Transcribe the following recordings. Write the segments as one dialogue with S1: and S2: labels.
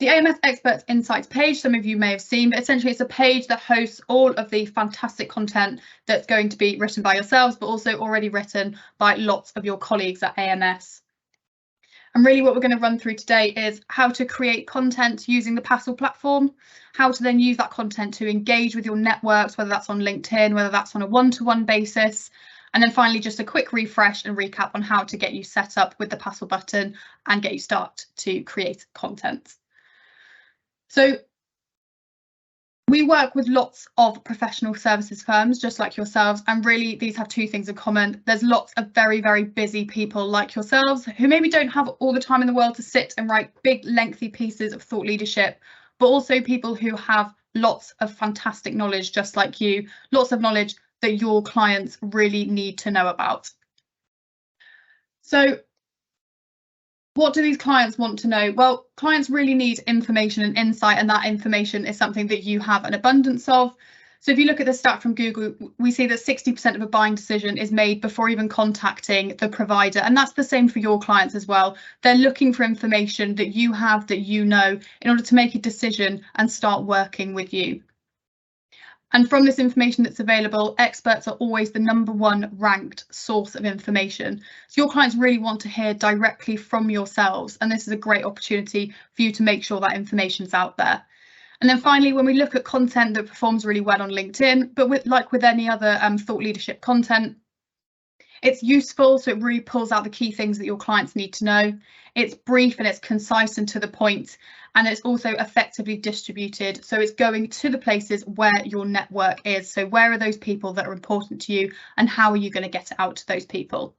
S1: The AMS Experts Insights page, some of you may have seen, but essentially it's a page that hosts all of the fantastic content that's going to be written by yourselves, but also already written by lots of your colleagues at AMS. And really what we're going to run through today is how to create content using the Passle platform, how to then use that content to engage with your networks, whether that's on LinkedIn, whether that's on a one-to-one basis. And then finally, just a quick refresh and recap on how to get you set up with the Passle button and get you start to create content. So we work with lots of professional services firms just like yourselves, and really these have two things in common. There's lots of very, very busy people like yourselves who maybe don't have all the time in the world to sit and write big, lengthy pieces of thought leadership, but also people who have lots of fantastic knowledge just like you, lots of knowledge that your clients really need to know about. So what do these clients want to know? Well, clients really need information and insight, and that information is something that you have an abundance of. So if you look at the stat from Google, we see that 60% of a buying decision is made before even contacting the provider, and that's the same for your clients as well. They're looking for information that you have, that you know, in order to make a decision and start working with you. And from this information that's available, experts are always the #1 ranked source of information. So your clients really want to hear directly from yourselves, and this is a great opportunity for you to make sure that information's out there. And then finally, when we look at content that performs really well on LinkedIn, but like with any other thought leadership content, it's useful, so it really pulls out the key things that your clients need to know. It's brief and it's concise and to the point, and it's also effectively distributed. So it's going to the places where your network is. So where are those people that are important to you, and how are you going to get it out to those people?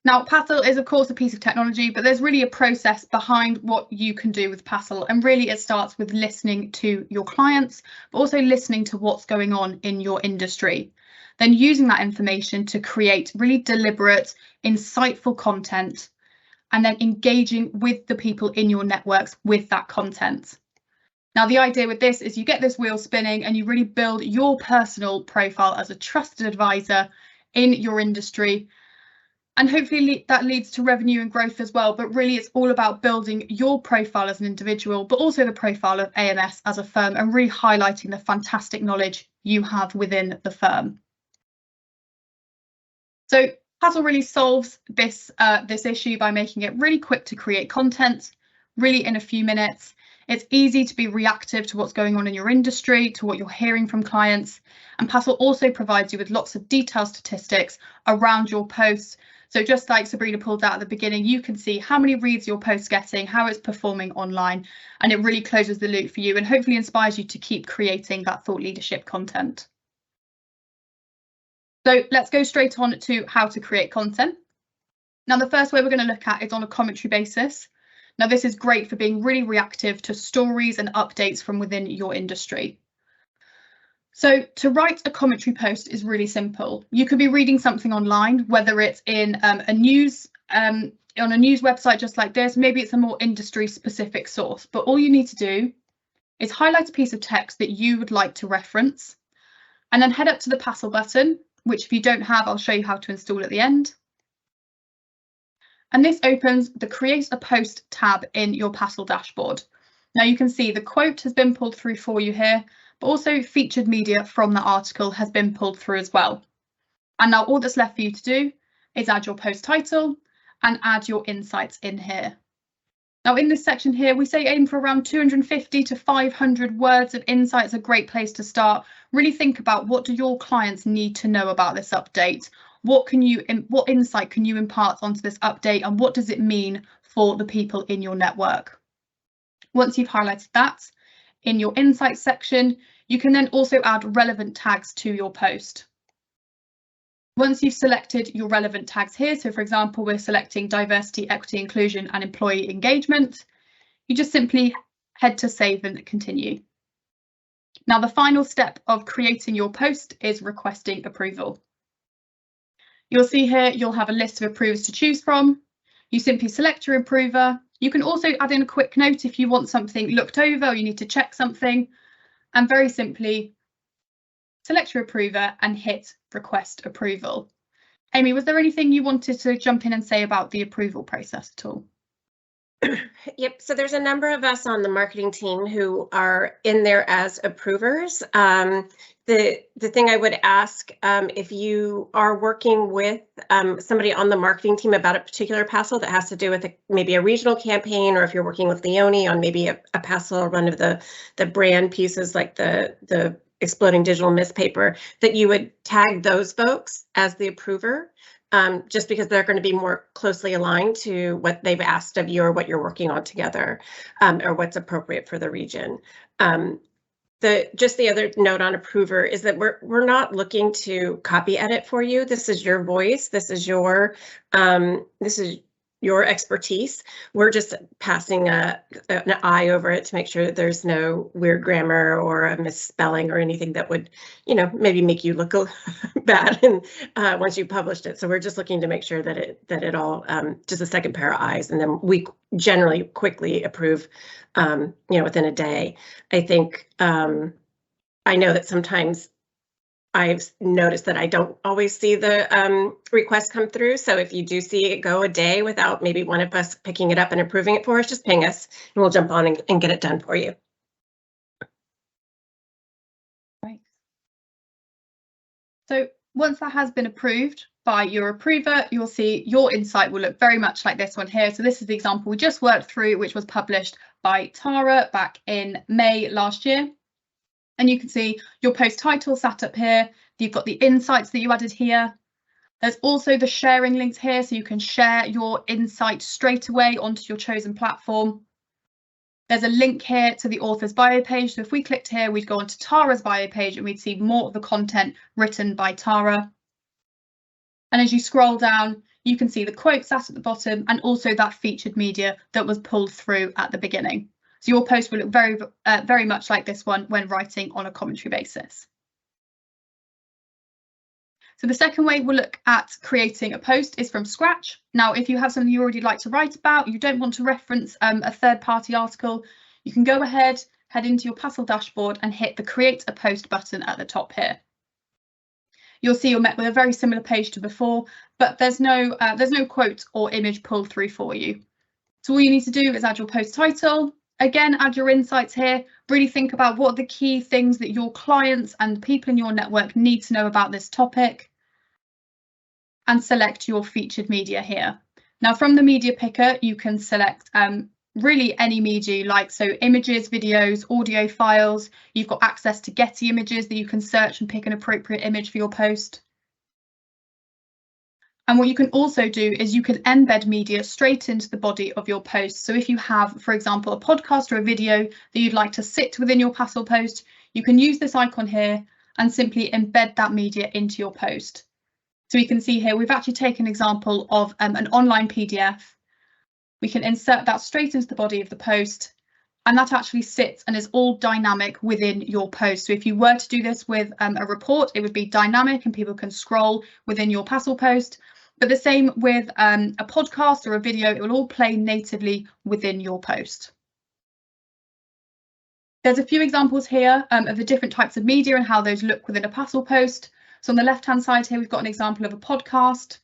S1: Now, Passle is, of course, a piece of technology, but there's really a process behind what you can do with Passle. And really, it starts with listening to your clients, but also listening to what's going on in your industry. Then using that information to create really deliberate, insightful content, and then engaging with the people in your networks with that content. Now, the idea with this is you get this wheel spinning and you really build your personal profile as a trusted advisor in your industry. And hopefully that leads to revenue and growth as well. But really, it's all about building your profile as an individual, but also the profile of AMS as a firm, and really highlighting the fantastic knowledge you have within the firm. So Passle really solves this issue by making it really quick to create content, really in a few minutes. It's easy to be reactive to what's going on in your industry, to what you're hearing from clients. And Passle also provides you with lots of detailed statistics around your posts. So just like Sabrina pulled out at the beginning, you can see how many reads your post's getting, how it's performing online, and it really closes the loop for you and hopefully inspires you to keep creating that thought leadership content. So let's go straight on to how to create content. Now, the first way we're going to look at is on a commentary basis. Now, this is great for being really reactive to stories and updates from within your industry. So to write a commentary post is really simple. You could be reading something online, whether it's in on a news website just like this. Maybe it's a more industry specific source, but all you need to do is highlight a piece of text that you would like to reference, and then head up to the Passle button, which if you don't have, I'll show you how to install at the end. And this opens the Create a Post tab in your Passle dashboard. Now you can see the quote has been pulled through for you here, but also featured media from the article has been pulled through as well. And now all that's left for you to do is add your post title and add your insights in here. Now in this section here, we say aim for around 250 to 500 words of insights, a great place to start. Really think about, what do your clients need to know about this update? What insight can you impart onto this update, and what does it mean for the people in your network? Once you've highlighted that, in your insights section, you can then also add relevant tags to your post. Once you've selected your relevant tags here, so for example, we're selecting diversity, equity, inclusion, and employee engagement, you just simply head to save and continue. Now, the final step of creating your post is requesting approval. You'll see here, you'll have a list of approvers to choose from. You simply select your approver. You can also add in a quick note if you want something looked over or you need to check something, and very simply select your approver and hit request approval. Amy, was there anything you wanted to jump in and say about the approval process at all?
S2: Yep, so there's a number of us on the marketing team who are in there as approvers. The thing I would ask, if you are working with somebody on the marketing team about a particular Passle that has to do with maybe a regional campaign, or if you're working with Leone on maybe a Passle or one of the brand pieces like the Exploding Digital Mist paper, that you would tag those folks as the approver. Just because they're going to be more closely aligned to what they've asked of you or what you're working on together, or what's appropriate for the region. Just the other note on approver is that we're not looking to copy edit for you. This is your voice. This is your expertise. We're just passing an eye over it to make sure that there's no weird grammar or a misspelling or anything that would, maybe make you look bad and once you published it. So we're just looking to make sure that it all just a second pair of eyes, and then we generally quickly approve, within a day. I think I know that sometimes I've noticed that I don't always see the requests come through. So if you do see it go a day without maybe one of us picking it up and approving it for us, just ping us and we'll jump on and get it done for you.
S1: Right. So once that has been approved by your approver, you'll see your insight will look very much like this one here. So this is the example we just worked through, which was published by Tara back in May last year. And you can see your post title sat up here. You've got the insights that you added here. There's also the sharing links here, so you can share your insight straight away onto your chosen platform. There's a link here to the author's bio page. So if we clicked here, we'd go onto Tara's bio page and we'd see more of the content written by Tara. And as you scroll down, you can see the quote sat at the bottom and also that featured media that was pulled through at the beginning. So your post will look very much like this one when writing on a commentary basis. So the second way we'll look at creating a post is from scratch. Now, if you have something you already like to write about, you don't want to reference a third-party article, you can go ahead, head into your Passle dashboard and hit the Create a Post button at the top here. You'll see you're met with a very similar page to before, but there's no quote or image pulled through for you. So all you need to do is add your post title. Again, add your insights here. Really think about what are the key things that your clients and people in your network need to know about this topic. And select your featured media here. Now, from the media picker, you can select really any media you like. So images, videos, audio files. You've got access to Getty images that you can search and pick an appropriate image for your post. And what you can also do is you can embed media straight into the body of your post. So if you have, for example, a podcast or a video that you'd like to sit within your Passle post, you can use this icon here and simply embed that media into your post. So we can see here, we've actually taken an example of an online PDF. We can insert that straight into the body of the post, and that actually sits and is all dynamic within your post. So if you were to do this with a report, it would be dynamic and people can scroll within your Passle post. But the same with a podcast or a video, it will all play natively within your post. There's a few examples here of the different types of media and how those look within a Passle post. So on the left-hand side here, we've got an example of a podcast.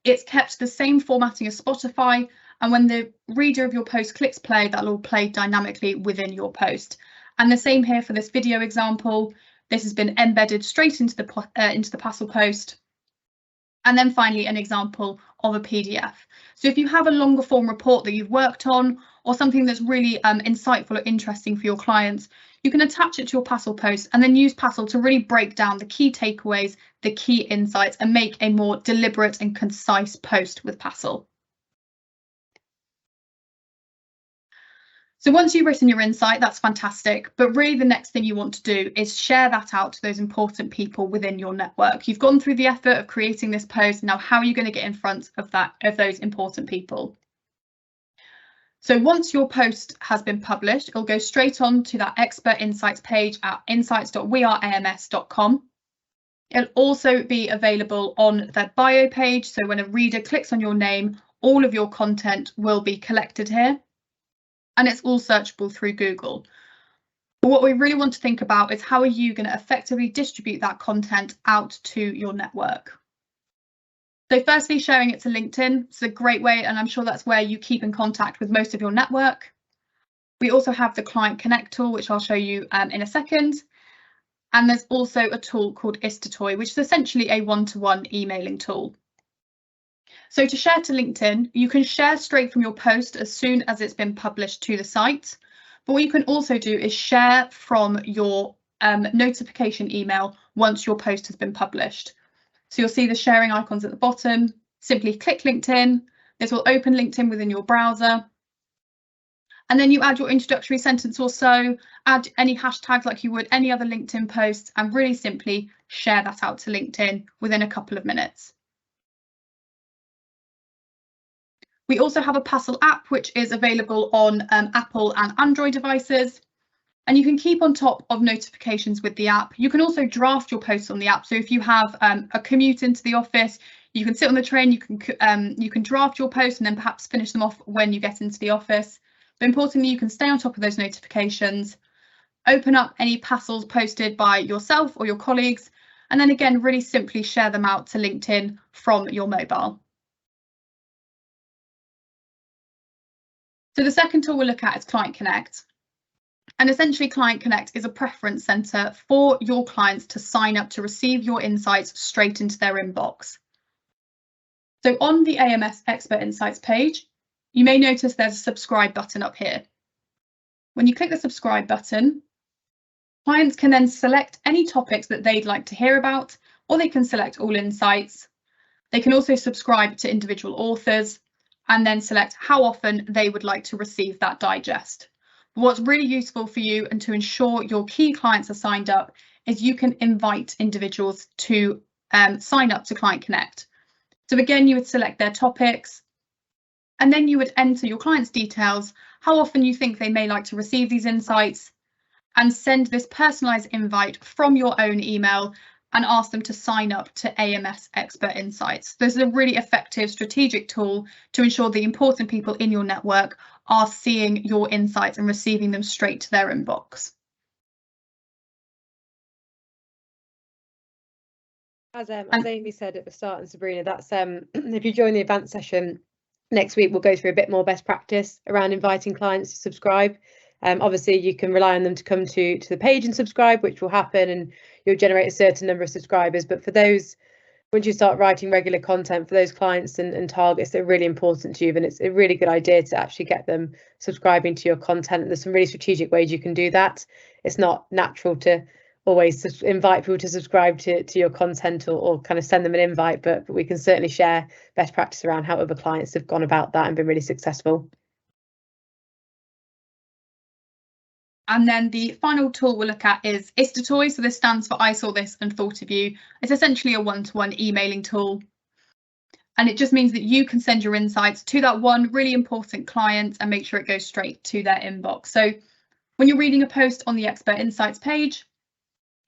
S1: It's kept the same formatting as Spotify, and when the reader of your post clicks play, that'll all play dynamically within your post. And the same here for this video example. This has been embedded straight into the Passle post. And then finally, an example of a PDF. So if you have a longer form report that you've worked on, or something that's really insightful or interesting for your clients, you can attach it to your Passle post and then use Passle to really break down the key takeaways, the key insights, and make a more deliberate and concise post with Passle. So once you've written your insight, that's fantastic. But really the next thing you want to do is share that out to those important people within your network. You've gone through the effort of creating this post. Now, how are you going to get in front of those important people? So once your post has been published, it'll go straight on to that expert insights page at insights.weareams.com. It'll also be available on that bio page. So when a reader clicks on your name, all of your content will be collected here. And it's all searchable through Google. But what we really want to think about is how are you going to effectively distribute that content out to your network? So firstly, sharing it to LinkedIn. It's a great way, and I'm sure that's where you keep in contact with most of your network. We also have the Client Connect tool, which I'll show you in a second. And there's also a tool called Istatoy, which is essentially a one-to-one emailing tool. So to share to LinkedIn, you can share straight from your post as soon as it's been published to the site. But what you can also do is share from your notification email once your post has been published. So you'll see the sharing icons at the bottom. Simply click LinkedIn. This will open LinkedIn within your browser. And then you add your introductory sentence or so, add any hashtags like you would any other LinkedIn post, and really simply share that out to LinkedIn within a couple of minutes. We also have a Passle app, which is available on Apple and Android devices. And you can keep on top of notifications with the app. You can also draft your posts on the app. So if you have a commute into the office, you can sit on the train, you can draft your posts and then perhaps finish them off when you get into the office. But importantly, you can stay on top of those notifications, open up any Passles posted by yourself or your colleagues, and then again, really simply share them out to LinkedIn from your mobile. So the second tool we'll look at is Client Connect. And essentially, Client Connect is a preference center for your clients to sign up to receive your insights straight into their inbox. So on the AMS Expert Insights page, you may notice there's a subscribe button up here. When you click the subscribe button, clients can then select any topics that they'd like to hear about, or they can select all insights. They can also subscribe to individual authors and then select how often they would like to receive that digest. But what's really useful for you and to ensure your key clients are signed up is you can invite individuals to sign up to Client Connect. So again, you would select their topics, and then you would enter your client's details, how often you think they may like to receive these insights, and send this personalised invite from your own email and ask them to sign up to AMS Expert Insights. This is a really effective strategic tool to ensure the important people in your network are seeing your insights and receiving them straight to their inbox.
S3: As Amy said at the start, and Sabrina, that's if you join the advanced session next week, we'll go through a bit more best practice around inviting clients to subscribe. Obviously, you can rely on them to come to the page and subscribe, which will happen, and you'll generate a certain number of subscribers. But for those, once you start writing regular content for those clients and targets that are really important to you, then it's a really good idea to actually get them subscribing to your content. And there's some really strategic ways you can do that. It's not natural to always invite people to subscribe to your content or kind of send them an invite, but we can certainly share best practice around how other clients have gone about that and been really successful.
S1: And then the final tool we'll look at is Istatoy. So this stands for I saw this and thought of you. It's essentially a one-to-one emailing tool. And it just means that you can send your insights to that one really important client and make sure it goes straight to their inbox. So when you're reading a post on the Expert Insights page,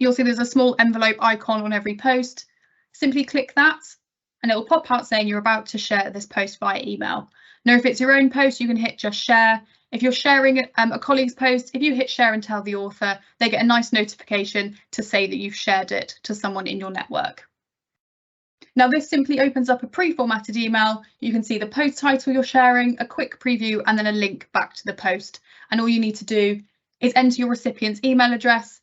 S1: you'll see there's a small envelope icon on every post. Simply click that and it will pop out saying you're about to share this post via email. Now, if it's your own post, you can hit just share. If you're sharing a colleague's post, if you hit share and tell the author, they get a nice notification to say that you've shared it to someone in your network. Now, this simply opens up a pre-formatted email. You can see the post title you're sharing, a quick preview, and then a link back to the post. And all you need to do is enter your recipient's email address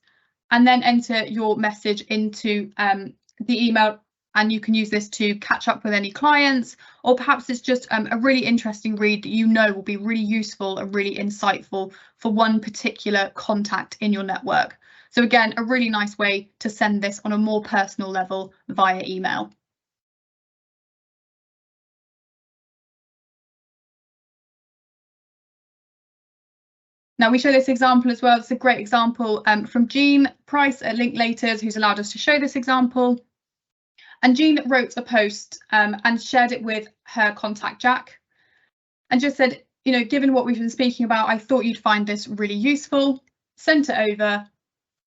S1: and then enter your message into the email. And you can use this to catch up with any clients, or perhaps it's just a really interesting read that you know will be really useful and really insightful for one particular contact in your network. So again, a really nice way to send this on a more personal level via email. Now we show this example as well. It's a great example from Jean Price at Linklaters, who's allowed us to show this example. And Jean wrote a post and shared it with her contact, Jack, and just said, you know, given what we've been speaking about, I thought you'd find this really useful. Sent it over.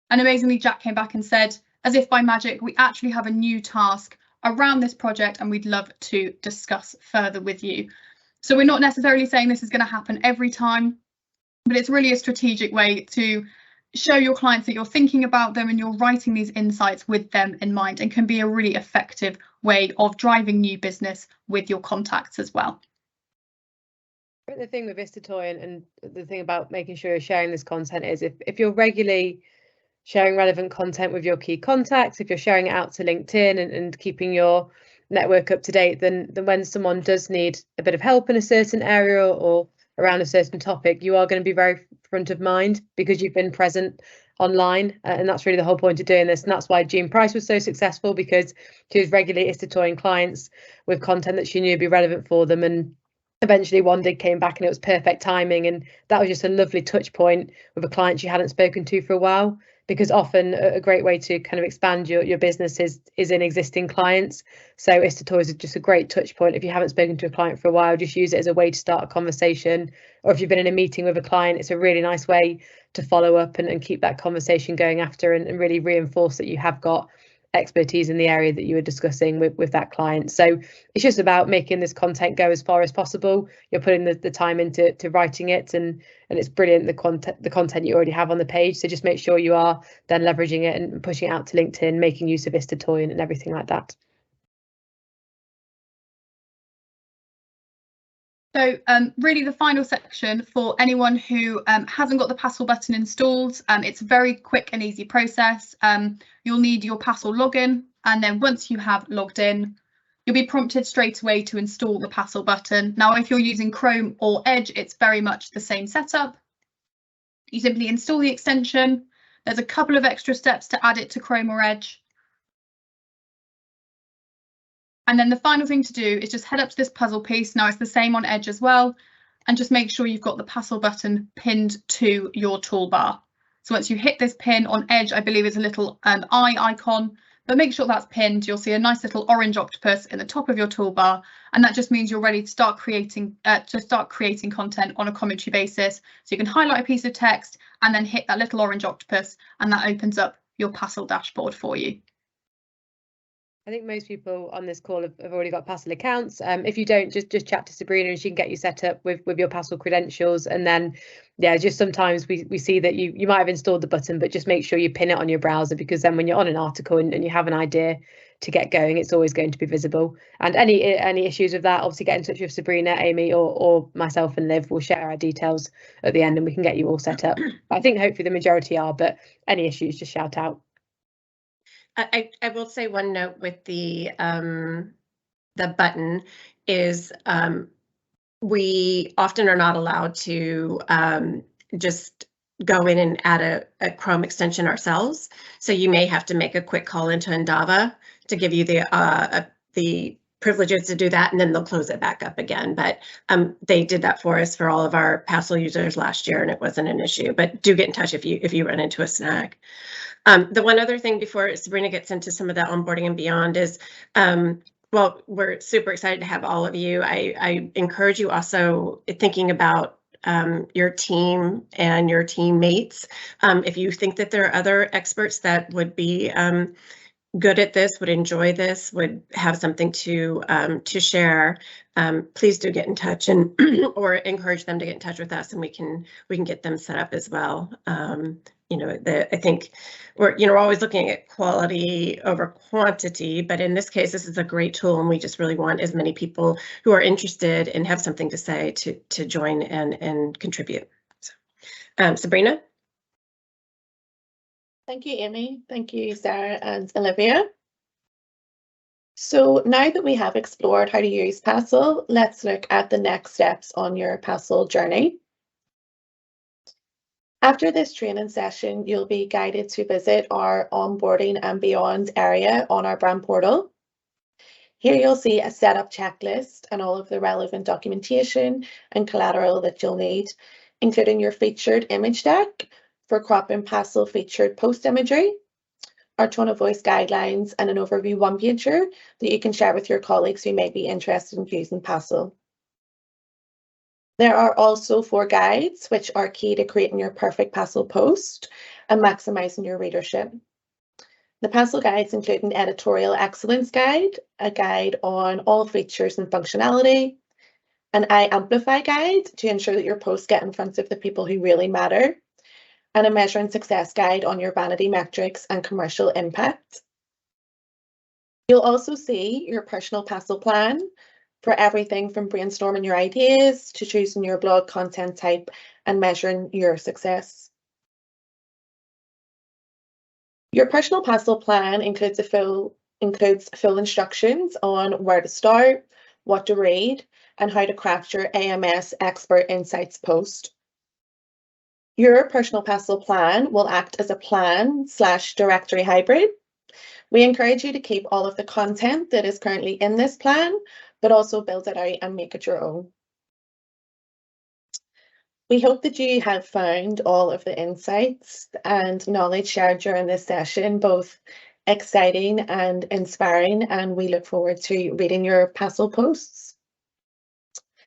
S1: And amazingly, Jack came back and said, as if by magic, we actually have a new task around this project and we'd love to discuss further with you. So we're not necessarily saying this is going to happen every time, but it's really a strategic way to show your clients that you're thinking about them and you're writing these insights with them in mind, and can be a really effective way of driving new business with your contacts as well.
S3: The thing with Istatoy and the thing about making sure you're sharing this content is if you're regularly sharing relevant content with your key contacts, if you're sharing it out to LinkedIn and keeping your network up to date, then when someone does need a bit of help in a certain area or around a certain topic, you are going to be very front of mind because you've been present online, and that's really the whole point of doing this. And that's why Jean Price was so successful, because she was regularly Istatoying clients with content that she knew would be relevant for them. And eventually one dig came back and it was perfect timing, and that was just a lovely touch point with a client you hadn't spoken to for a while, because often a great way to kind of expand your business is in existing clients. So Istatoy is just a great touch point. If you haven't spoken to a client for a while, just use it as a way to start a conversation. Or if you've been in a meeting with a client, it's a really nice way to follow up and keep that conversation going after, and really reinforce that you have got expertise in the area that you were discussing with that client. So it's just about making this content go as far as possible. You're putting the time into writing it, and it's brilliant, the content you already have on the page. So just make sure you are then leveraging it and pushing it out to LinkedIn, making use of Istatoy and everything like that.
S1: So really the final section for anyone who hasn't got the Passle button installed, it's a very quick and easy process. You'll need your Passle login, and then once you have logged in, you'll be prompted straight away to install the Passle button. Now, if you're using Chrome or Edge, it's very much the same setup. You simply install the extension. There's a couple of extra steps to add it to Chrome or Edge. And then the final thing to do is just head up to this puzzle piece. Now it's the same on Edge as well, and just make sure you've got the Passle button pinned to your toolbar. So once you hit this pin on Edge, I believe it's a little eye icon, but make sure that's pinned. You'll see a nice little orange octopus in the top of your toolbar, and that just means you're ready to start creating content on a commentary basis. So you can highlight a piece of text and then hit that little orange octopus, and that opens up your Passle dashboard for you.
S3: I think most people on this call have already got Passle accounts. If you don't, just chat to Sabrina and she can get you set up with your Passle credentials. And then, yeah, just sometimes we see that you might have installed the button, but just make sure you pin it on your browser, because then when you're on an article and you have an idea to get going, it's always going to be visible. And any issues with that, obviously get in touch with Sabrina, Amy, or myself and Liv. We'll share our details at the end and we can get you all set up. I think hopefully the majority are, but any issues, just shout out.
S2: I will say one note with the button is we often are not allowed to just go in and add a Chrome extension ourselves. So you may have to make a quick call into Endava to give you the privileges to do that, and then they'll close it back up again. But they did that for us for all of our Passle users last year, and it wasn't an issue. But do get in touch if you run into a snag. The one other thing before Sabrina gets into some of the onboarding and beyond is, well, we're super excited to have all of you. I encourage you also thinking about your team and your teammates. If you think that there are other experts that would be good at this, would enjoy this, would have something to share, please do get in touch and or encourage them to get in touch with us, and we can get them set up as well. You know, I think we're always looking at quality over quantity, but in this case, this is a great tool, and we just really want as many people who are interested and have something to say to join and contribute. So, Sabrina.
S4: Thank you, Amy. Thank you, Sarah and Olivia. So now that we have explored how to use Passle, let's look at the next steps on your Passle journey. After this training session, you'll be guided to visit our onboarding and beyond area on our brand portal. Here you'll see a setup checklist and all of the relevant documentation and collateral that you'll need, including your featured image deck for cropping Passle featured post imagery, our tone of voice guidelines, and an overview one-pager that you can share with your colleagues who may be interested in using Passle. There are also 4 guides which are key to creating your perfect Passle post and maximizing your readership. The Passle guides include an editorial excellence guide, a guide on all features and functionality, an I Amplify guide to ensure that your posts get in front of the people who really matter, and a measuring success guide on your vanity metrics and commercial impact. You'll also see your personal Passle plan for everything from brainstorming your ideas to choosing your blog content type and measuring your success. Your personal Passle plan includes full instructions on where to start, what to read, and how to craft your AMS Expert Insights post. Your personal Passle plan will act as a plan/directory hybrid. We encourage you to keep all of the content that is currently in this plan, but also build it out and make it your own. We hope that you have found all of the insights and knowledge shared during this session both exciting and inspiring, and we look forward to reading your Passle posts.